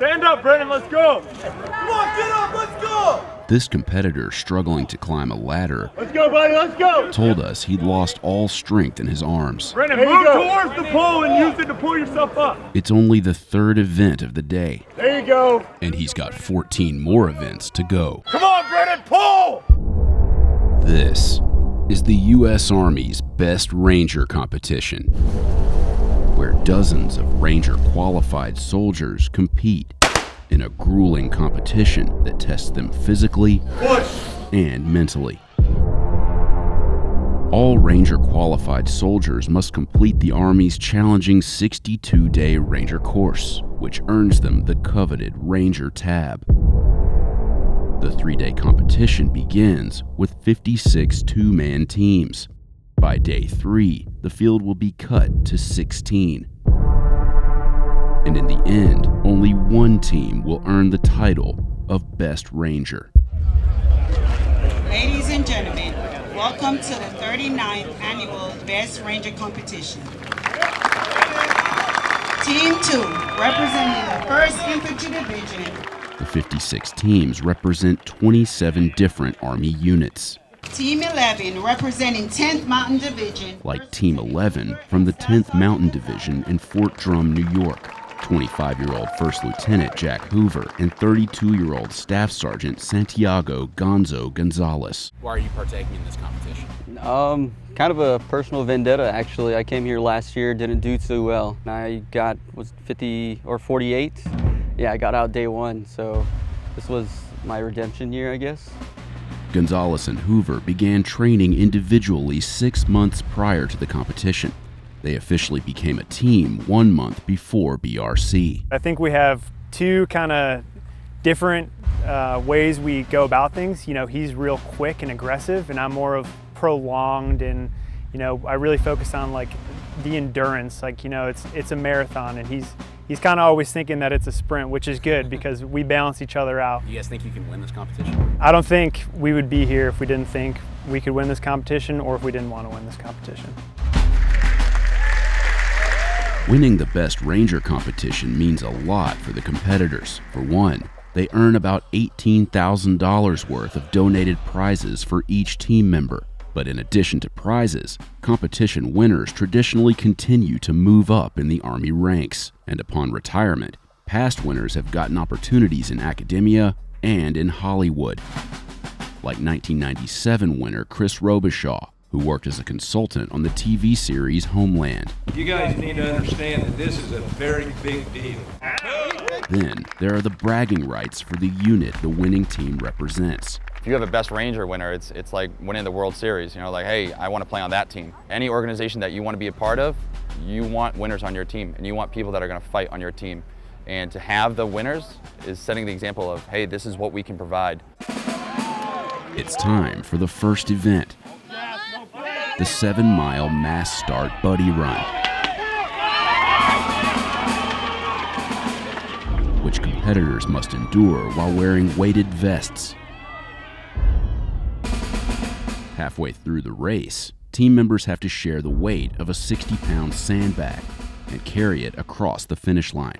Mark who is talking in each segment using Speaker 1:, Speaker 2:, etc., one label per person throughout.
Speaker 1: Stand up, Brennan, let's go! Come on, get up, let's go!
Speaker 2: This competitor struggling to climb a ladder
Speaker 1: Let's go, buddy, let's go!
Speaker 2: told us he'd lost all strength in his arms.
Speaker 1: Brennan, move towards the pole and use it to pull yourself up.
Speaker 2: It's only the third event of the day.
Speaker 1: There you go.
Speaker 2: And he's got 14 more events to go.
Speaker 1: Come on, Brennan, pull!
Speaker 2: This is the U.S. Army's Best Ranger competition, where dozens of Ranger-qualified soldiers compete in a grueling competition that tests them physically and mentally. All Ranger-qualified soldiers must complete the Army's challenging 62-day Ranger course, which earns them the coveted Ranger tab. The 3-day competition begins with 56 two-man teams. By day 3, the field will be cut to 16. And in the end, only one team will earn the title of Best Ranger.
Speaker 3: Ladies and gentlemen, welcome to the 39th annual Best Ranger competition. Team 2, representing the 1st Infantry Division.
Speaker 2: The 56 teams represent 27 different Army units.
Speaker 3: Team 11, representing 10th Mountain Division.
Speaker 2: Like Team 11 from the 10th Mountain Division in Fort Drum, New York. 25-year-old First Lieutenant Jack Hoover and 32-year-old Staff Sergeant Santiago Gonzo Gonzalez.
Speaker 4: Why are you partaking in this competition?
Speaker 5: Kind of a personal vendetta, actually. I came here last year, didn't do too well. I got, 50 or 48? Yeah, I got out day 1, so this was my redemption year, I guess.
Speaker 2: Gonzalez and Hoover began training individually 6 months prior to the competition. They officially became a team 1 month before BRC.
Speaker 6: I think we have two kind of different ways we go about things. You know, he's real quick and aggressive, and I'm more of prolonged, and you know, I really focus on like the endurance. Like, you know, it's a marathon, and he's kind of always thinking that it's a sprint, which is good because we balance each other out.
Speaker 4: You guys think you can win this competition?
Speaker 6: I don't think we would be here if we didn't think we could win this competition, or if we didn't want to win this competition.
Speaker 2: Winning the Best Ranger competition means a lot for the competitors. For one, they earn about $18,000 worth of donated prizes for each team member. But in addition to prizes, competition winners traditionally continue to move up in the Army ranks. And upon retirement, past winners have gotten opportunities in academia and in Hollywood. Like 1997 winner Chris Robichaud, who worked as a consultant on the TV series Homeland.
Speaker 7: You guys need to understand that this is a very big deal.
Speaker 2: Then there are the bragging rights for the unit the winning team represents.
Speaker 8: If you have a Best Ranger winner, it's like winning the World Series. You know, like, hey, I want to play on that team. Any organization that you want to be a part of, you want winners on your team, and you want people that are going to fight on your team. And to have the winners is setting the example of, hey, this is what we can provide.
Speaker 2: It's time for the first event, the 7-mile mass start buddy run, which competitors must endure while wearing weighted vests. Halfway through the race, team members have to share the weight of a 60-pound sandbag and carry it across the finish line.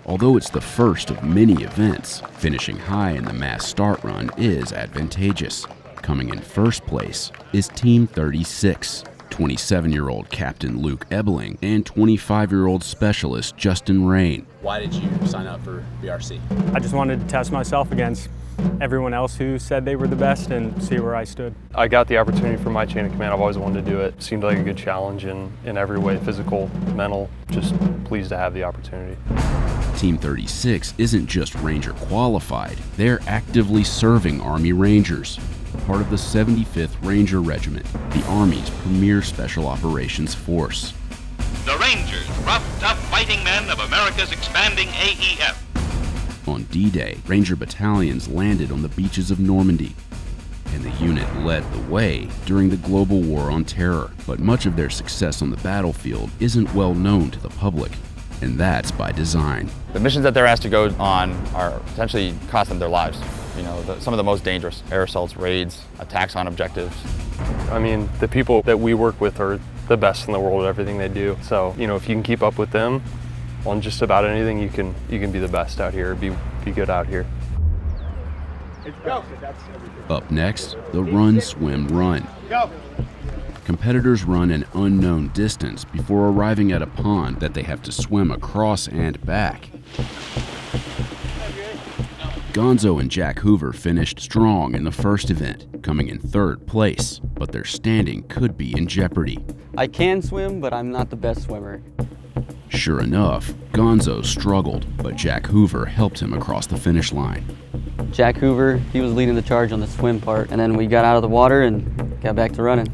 Speaker 2: Although it's the first of many events, finishing high in the mass start run is advantageous. Coming in first place is Team 36, 27-year-old Captain Luke Ebeling and 25-year-old Specialist Justin Rain.
Speaker 4: Why did you sign up for BRC?
Speaker 6: I just wanted to test myself against everyone else who said they were the best and see where I stood.
Speaker 9: I got the opportunity from my chain of command. I've always wanted to do it. Seemed like a good challenge in every way, physical, mental. Just pleased to have the opportunity.
Speaker 2: Team 36 isn't just Ranger qualified, they're actively serving Army Rangers. Part of the 75th Ranger Regiment, the Army's premier special operations force.
Speaker 10: The Rangers, rough, tough fighting men of America's expanding AEF.
Speaker 2: On D-Day, Ranger battalions landed on the beaches of Normandy, and the unit led the way during the global war on terror. But much of their success on the battlefield isn't well known to the public, and that's by design.
Speaker 8: The missions that they're asked to go on are potentially cost them their lives. You know, some of the most dangerous: air assaults, raids, attacks on objectives.
Speaker 9: I mean, the people that we work with are the best in the world at everything they do. So, you know, if you can keep up with them, on just about anything, you can be the best out here, be good out here.
Speaker 2: Up next, the run, swim, run. Competitors run an unknown distance before arriving at a pond that they have to swim across and back. Gonzo and Jack Hoover finished strong in the first event, coming in third place, but their standing could be in jeopardy.
Speaker 5: I can swim, but I'm not the best swimmer.
Speaker 2: Sure enough, Gonzo struggled, but Jack Hoover helped him across the finish line.
Speaker 5: Jack Hoover, he was leading the charge on the swim part, and then we got out of the water and got back to running.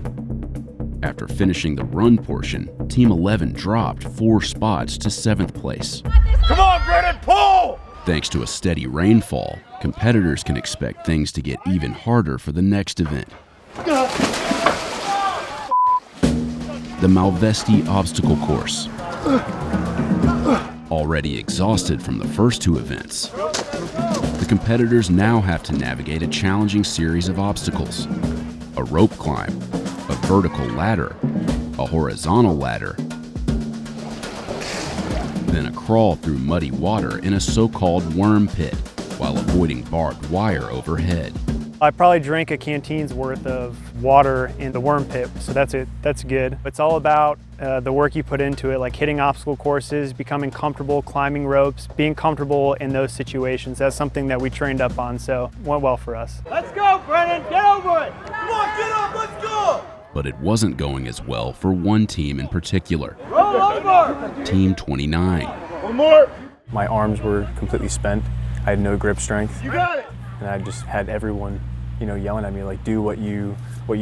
Speaker 2: After finishing the run portion, Team 11 dropped 4 spots to 7th place.
Speaker 1: Come on, Brennan, pull!
Speaker 2: Thanks to a steady rainfall, competitors can expect things to get even harder for the next event. The Malvesti obstacle course. Already exhausted from the first 2 events, the competitors now have to navigate a challenging series of obstacles: a rope climb, a vertical ladder, a horizontal ladder, then a crawl through muddy water in a so-called worm pit while avoiding barbed wire overhead.
Speaker 6: I probably drank a canteen's worth of water in the worm pit, so that's good. It's all about the work you put into it, like hitting obstacle courses, becoming comfortable climbing ropes, being comfortable in those situations. That's something that we trained up on, so it went well for us.
Speaker 1: Let's go, Brennan, get over it! Come on, get up, let's go!
Speaker 2: But it wasn't going as well for one team in particular.
Speaker 1: Roll over!
Speaker 2: Team 29.
Speaker 1: One more!
Speaker 11: My arms were completely spent. I had no grip strength.
Speaker 1: You got it!
Speaker 11: And I just had everyone, yelling at me like, do what you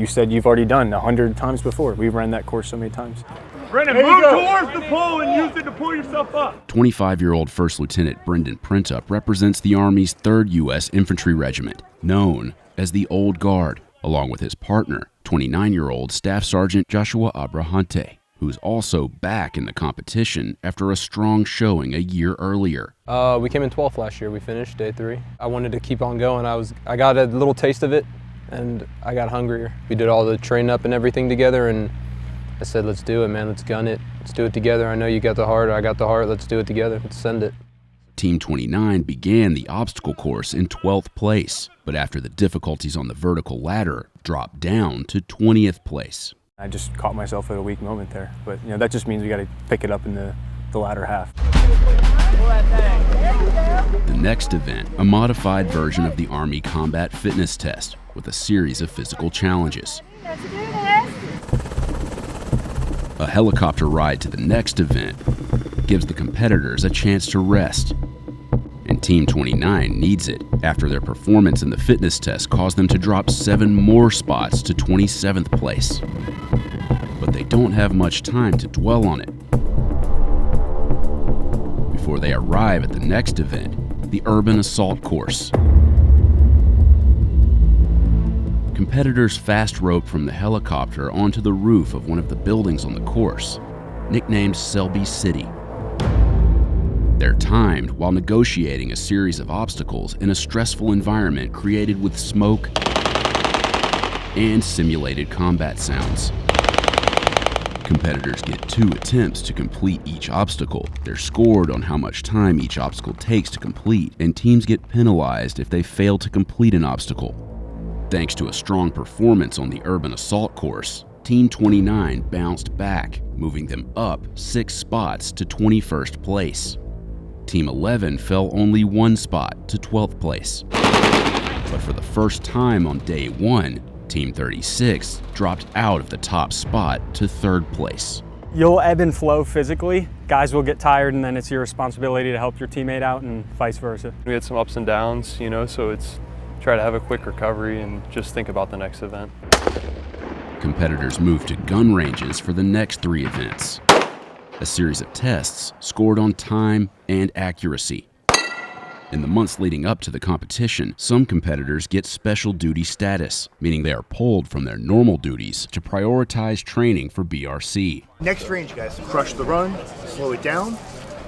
Speaker 11: said you've already done 100 times before. We've ran that course so many times.
Speaker 1: Brennan, move towards the pole and use it to pull yourself up.
Speaker 2: 25-year-old First Lieutenant Brendan Printup represents the Army's 3rd U.S. Infantry Regiment, known as the Old Guard, along with his partner, 29-year-old Staff Sergeant Joshua Abrahante, who's also back in the competition after a strong showing a year earlier.
Speaker 12: We came in 12th last year. We finished day 3. I wanted to keep on going. I got a little taste of it, and I got hungrier. We did all the train up and everything together, and I said, let's do it, man. Let's gun it. Let's do it together. I know you got the heart. I got the heart. Let's do it together. Let's send it.
Speaker 2: Team 29 began the obstacle course in 12th place, but after the difficulties on the vertical ladder, dropped down to 20th place.
Speaker 11: I just caught myself at a weak moment there, but that just means we got to pick it up in the latter half.
Speaker 2: The next event, a modified version of the Army Combat Fitness Test with a series of physical challenges.
Speaker 13: Let's do this.
Speaker 2: A helicopter ride to the next event gives the competitors a chance to rest. And Team 29 needs it after their performance in the fitness test caused them to drop 7 more spots to 27th place. But they don't have much time to dwell on it. Before they arrive at the next event, the Urban Assault Course. Competitors fast rope from the helicopter onto the roof of one of the buildings on the course, nicknamed Selby City. They're timed while negotiating a series of obstacles in a stressful environment created with smoke and simulated combat sounds. Competitors get 2 attempts to complete each obstacle. They're scored on how much time each obstacle takes to complete, and teams get penalized if they fail to complete an obstacle. Thanks to a strong performance on the Urban Assault Course, Team 29 bounced back, moving them up 6 spots to 21st place. Team 11 fell only 1 spot to 12th place. But for the first time on day 1, Team 36 dropped out of the top spot to 3rd place.
Speaker 11: You'll ebb and flow physically. Guys will get tired, and then it's your responsibility to help your teammate out and vice versa.
Speaker 9: We had some ups and downs, so it's try to have a quick recovery and just think about the next event.
Speaker 2: Competitors moved to gun ranges for the next 3 events. A series of tests scored on time and accuracy. In the months leading up to the competition, some competitors get special duty status, meaning they are pulled from their normal duties to prioritize training for BRC.
Speaker 14: Next range, guys. Crush the run, slow it down,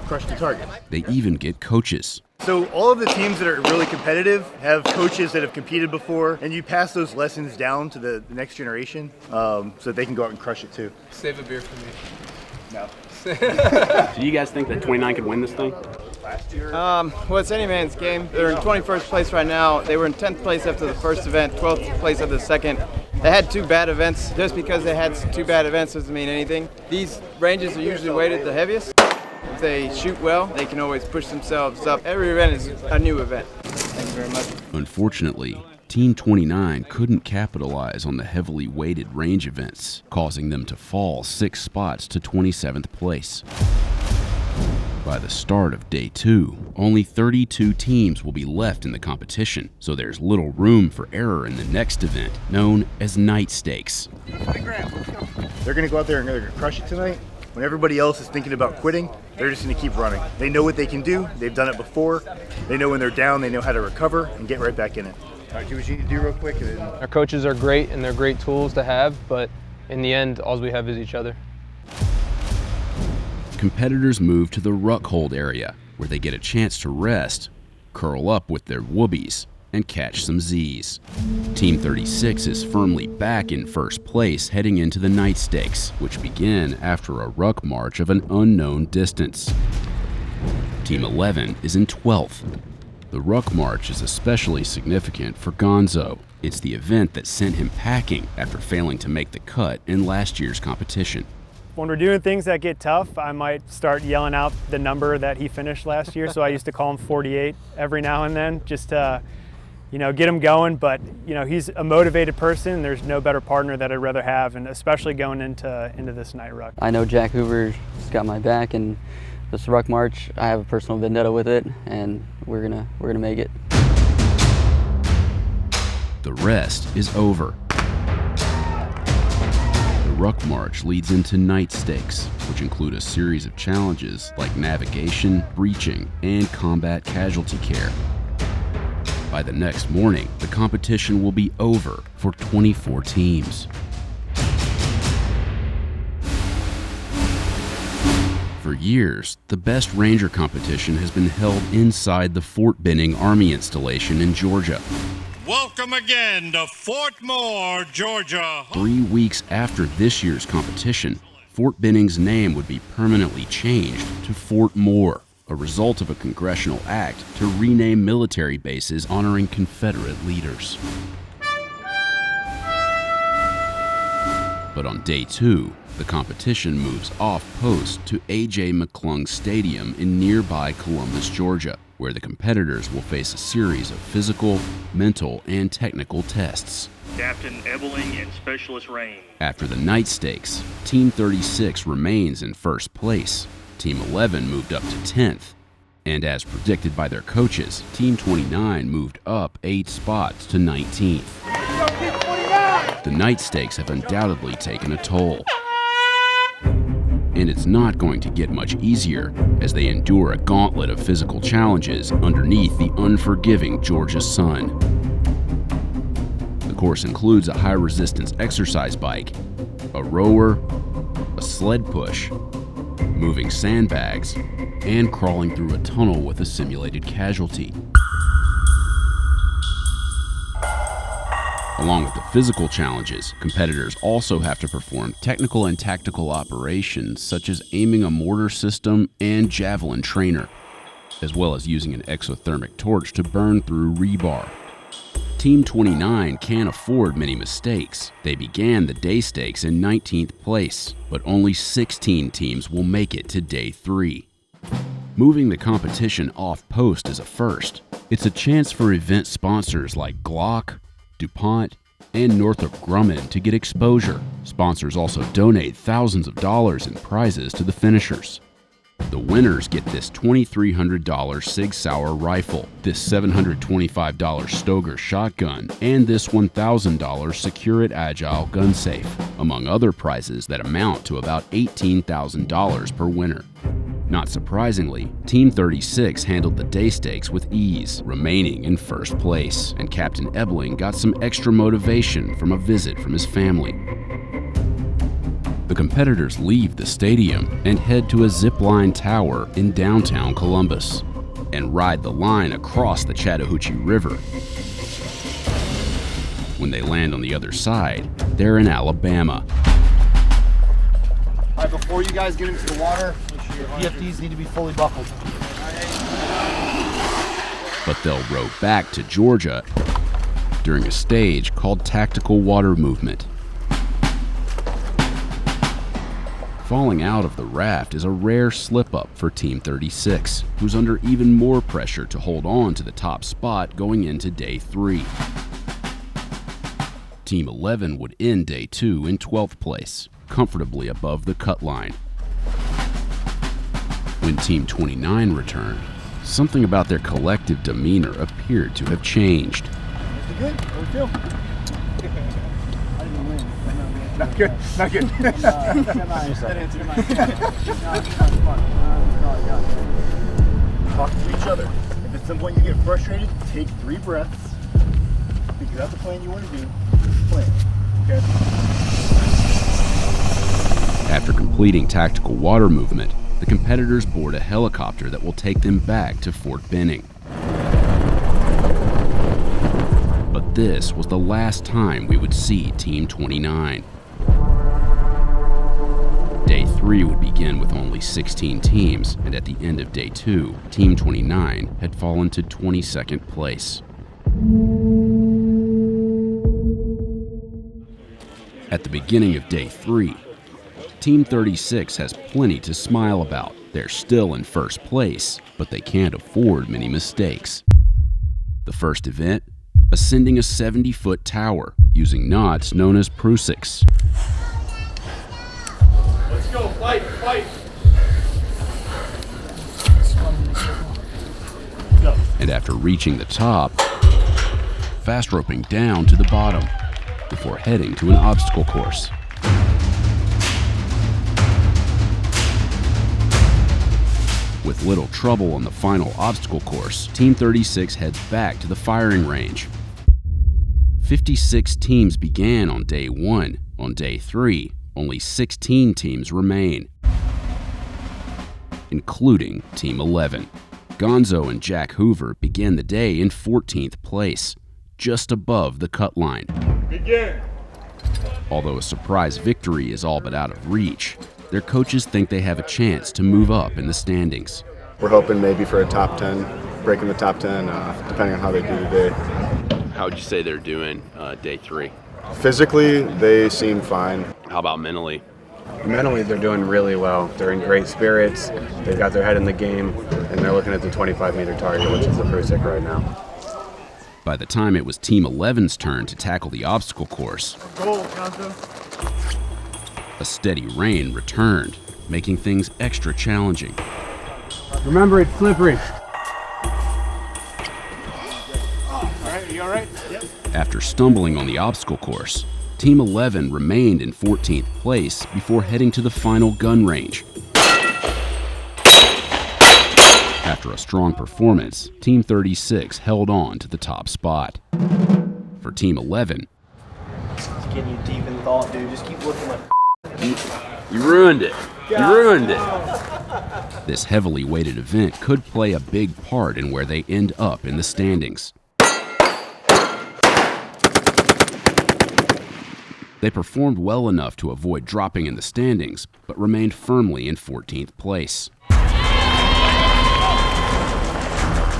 Speaker 14: crush the target.
Speaker 2: They even get coaches.
Speaker 14: So all of the teams that are really competitive have coaches that have competed before, and you pass those lessons down to the next generation so that they can go out and crush it too.
Speaker 12: Save a beer for me.
Speaker 14: No.
Speaker 4: Do you guys think that 29 could win this thing?
Speaker 13: Well, it's any man's game. They're in 21st place right now. They were in 10th place after the first event, 12th place after the second. They had 2 bad events. Just because they had 2 bad events doesn't mean anything. These ranges are usually weighted the heaviest. If they shoot well, they can always push themselves up. Every event is a new event. Thank you very much.
Speaker 2: Unfortunately, Team 29 couldn't capitalize on the heavily weighted range events, causing them to fall 6 spots to 27th place. By the start of day 2, only 32 teams will be left in the competition, so there's little room for error in the next event, known as night stakes.
Speaker 14: They're going to go out there and they're going to crush it tonight. When everybody else is thinking about quitting, they're just going to keep running. They know what they can do. They've done it before. They know when they're down, they know how to recover and get right back in it. All right, do what you need to do real quick. And then...
Speaker 12: Our coaches are great and they're great tools to have, but in the end, all we have is each other.
Speaker 2: Competitors move to the ruck hold area, where they get a chance to rest, curl up with their whoobies, and catch some Z's. Team 36 is firmly back in first place heading into the night stakes, which begin after a ruck march of an unknown distance. Team 11 is in 12th. The ruck march is especially significant for Gonzo. It's the event that sent him packing after failing to make the cut in last year's competition.
Speaker 6: When we're doing things that get tough, I might start yelling out the number that he finished last year. So I used to call him 48 every now and then, just to, get him going. But, he's a motivated person. There's no better partner that I'd rather have, and especially going into this night ruck.
Speaker 5: I know Jack Hoover's got my back, and this Ruck March, I have a personal vendetta with it, and we're gonna make it.
Speaker 2: The rest is over. Ruck March leads into night stakes, which include a series of challenges like navigation, breaching, and combat casualty care. By the next morning, the competition will be over for 24 teams. For years, the best Ranger competition has been held inside the Fort Benning Army installation in Georgia.
Speaker 1: Welcome again to Fort Moore, Georgia.
Speaker 2: 3 weeks after this year's competition, Fort Benning's name would be permanently changed to Fort Moore, a result of a congressional act to rename military bases honoring Confederate leaders. But on day 2, the competition moves off-post to A.J. McClung Stadium in nearby Columbus, Georgia, where the competitors will face a series of physical, mental, and technical tests.
Speaker 15: Captain Ebeling and Specialist Rain.
Speaker 2: After the night stakes, Team 36 remains in first place. Team 11 moved up to 10th. And as predicted by their coaches, Team 29 moved up 8 spots to 19th. The night stakes have undoubtedly taken a toll. And it's not going to get much easier as they endure a gauntlet of physical challenges underneath the unforgiving Georgia sun. The course includes a high-resistance exercise bike, a rower, a sled push, moving sandbags, and crawling through a tunnel with a simulated casualty. Along with the physical challenges, competitors also have to perform technical and tactical operations such as aiming a mortar system and javelin trainer, as well as using an exothermic torch to burn through rebar. Team 29 can't afford many mistakes. They began the day stakes in 19th place, but only 16 teams will make it to day 3. Moving the competition off-post is a first. It's a chance for event sponsors like Glock, DuPont, and Northrop Grumman to get exposure. Sponsors also donate thousands of dollars in prizes to the finishers. The winners get this $2,300 Sig Sauer rifle, this $725 Stoeger shotgun, and this $1,000 Securit Agile gun safe, among other prizes that amount to about $18,000 per winner. Not surprisingly, Team 36 handled the day stakes with ease, remaining in first place, and Captain Ebeling got some extra motivation from a visit from his family. The competitors leave the stadium and head to a zipline tower in downtown Columbus and ride the line across the Chattahoochee River. When they land on the other side, they're in Alabama.
Speaker 14: All right, before you guys get into the water, your PFDs need to be fully buckled.
Speaker 2: But they'll row back to Georgia during a stage called Tactical Water Movement. Falling out of the raft is a rare slip-up for Team 36, who's under even more pressure to hold on to the top spot going into Day 3. Team 11 would end Day 2 in 12th place, comfortably above the cut line. When Team 29 returned, something about their collective demeanor appeared to have changed.
Speaker 14: Good? How do we feel? I didn't win. Not good. Not good. Talk to each other. If at some point you get frustrated, take 3 breaths. Figure out the plan you want to do. Plan. Okay?
Speaker 2: After completing tactical water movement, the competitors board a helicopter that will take them back to Fort Benning. But this was the last time we would see Team 29. Day 3 would begin with only 16 teams, and at the end of Day 2, Team 29 had fallen to 22nd place. At the beginning of Day 3, Team 36 has plenty to smile about. They're still in first place, but they can't afford many mistakes. The first event, ascending a 70-foot tower using knots known as prusiks.
Speaker 1: Let's go, fight, fight.
Speaker 2: And after reaching the top, fast roping down to the bottom before heading to an obstacle course. With little trouble on the final obstacle course, Team 36 heads back to the firing range. 56 teams began on Day 1. On Day 3, only 16 teams remain, including Team 11. Gonzo and Jack Hoover began the day in 14th place, just above the cut line.
Speaker 1: Begin.
Speaker 2: Although a surprise victory is all but out of reach, their coaches think they have a chance to move up in the standings.
Speaker 16: We're hoping maybe for a top 10, breaking the top 10, depending on how they do today.
Speaker 4: How would you say they're doing Day 3?
Speaker 16: Physically, they seem fine.
Speaker 4: How about mentally?
Speaker 17: Mentally, they're doing really well. They're in great spirits. They've got their head in the game, and they're looking at the 25-meter target, which is the Prusik right now.
Speaker 2: By the time it was Team 11's turn to tackle the obstacle course, a steady rain returned, making things extra challenging.
Speaker 17: Remember, it's slippery.
Speaker 1: All right, are you all right? Yep.
Speaker 2: After stumbling on the obstacle course, Team 11 remained in 14th place before heading to the final gun range. After a strong performance, Team 36 held on to the top spot. For Team 11,
Speaker 18: It's getting you deep in thought, dude. Just keep looking like
Speaker 4: You ruined it. You ruined it.
Speaker 2: this heavily weighted event could play a big part in where they end up in the standings. They performed well enough to avoid dropping in the standings, but remained firmly in 14th place.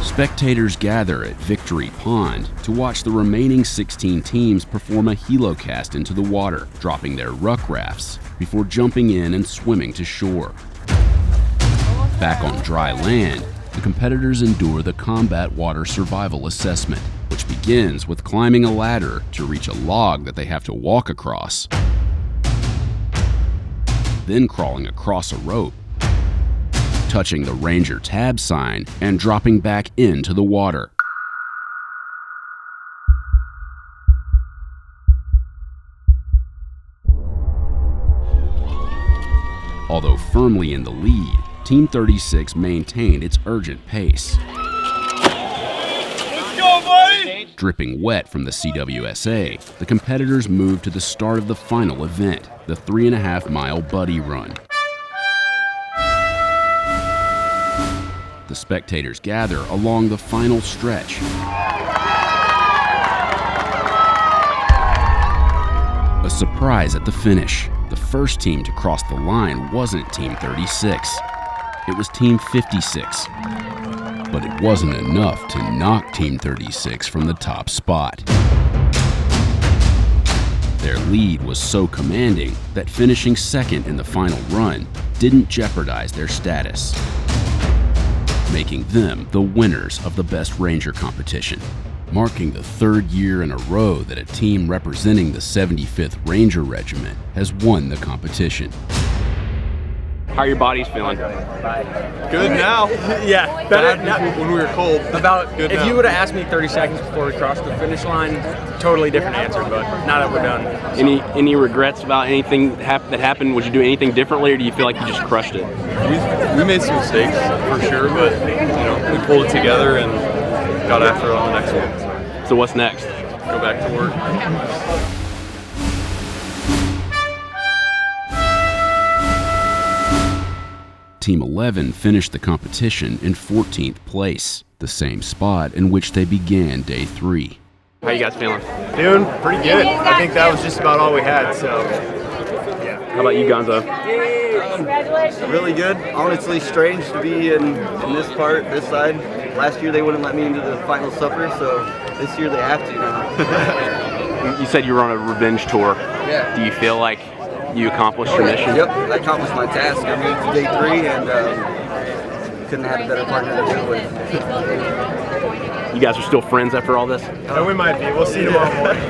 Speaker 2: Spectators gather at Victory Pond to watch the remaining 16 teams perform a Helocast into the water, dropping their ruck rafts before jumping in and swimming to shore. Back on dry land, the competitors endure the combat water survival assessment, which begins with climbing a ladder to reach a log that they have to walk across, then crawling across a rope, touching the Ranger tab sign, and dropping back into the water. Although firmly in the lead, Team 36 maintained its urgent pace.
Speaker 1: Let's go, buddy!
Speaker 2: Dripping wet from the CWSA, the competitors moved to the start of the final event, the 3.5-mile buddy run. The spectators gather along the final stretch. A surprise at the finish. The first team to cross the line wasn't Team 36. It was Team 56. But it wasn't enough to knock Team 36 from the top spot. Their lead was so commanding that finishing second in the final run didn't jeopardize their status, making them the winners of the Best Ranger competition, marking the third year in a row that a team representing the 75th Ranger Regiment has won the competition.
Speaker 19: How are your bodies feeling?
Speaker 20: Good now.
Speaker 18: Yeah, better
Speaker 20: when we were cold.
Speaker 18: If you would have asked me 30 seconds before we crossed the finish line, totally different answer, but now that we're done.
Speaker 19: Any regrets about anything that happened? Would you do anything differently, or do you feel like you just crushed it?
Speaker 20: We made some mistakes for sure, but we pulled it together and got after it on the next one.
Speaker 19: So what's next?
Speaker 20: Go back to work.
Speaker 2: Team 11 finished the competition in 14th place, the same spot in which they began day 3.
Speaker 19: How you guys feeling?
Speaker 11: Doing pretty good. I think that was just about all we had, so yeah.
Speaker 19: How about you, Gonzo?
Speaker 13: Really good. Honestly, strange to be in this side. Last year they wouldn't let me into the final supper, so this year they have to now.
Speaker 19: You said you were on a revenge tour.
Speaker 13: Yeah.
Speaker 19: Do you feel like you accomplished your mission?
Speaker 13: Yep, I accomplished my task. I made it to day 3 and couldn't have had a better partner to do it with.
Speaker 19: You guys are still friends after all this?
Speaker 11: We might be. We'll see tomorrow morning.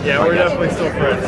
Speaker 11: Yeah, we're definitely still friends.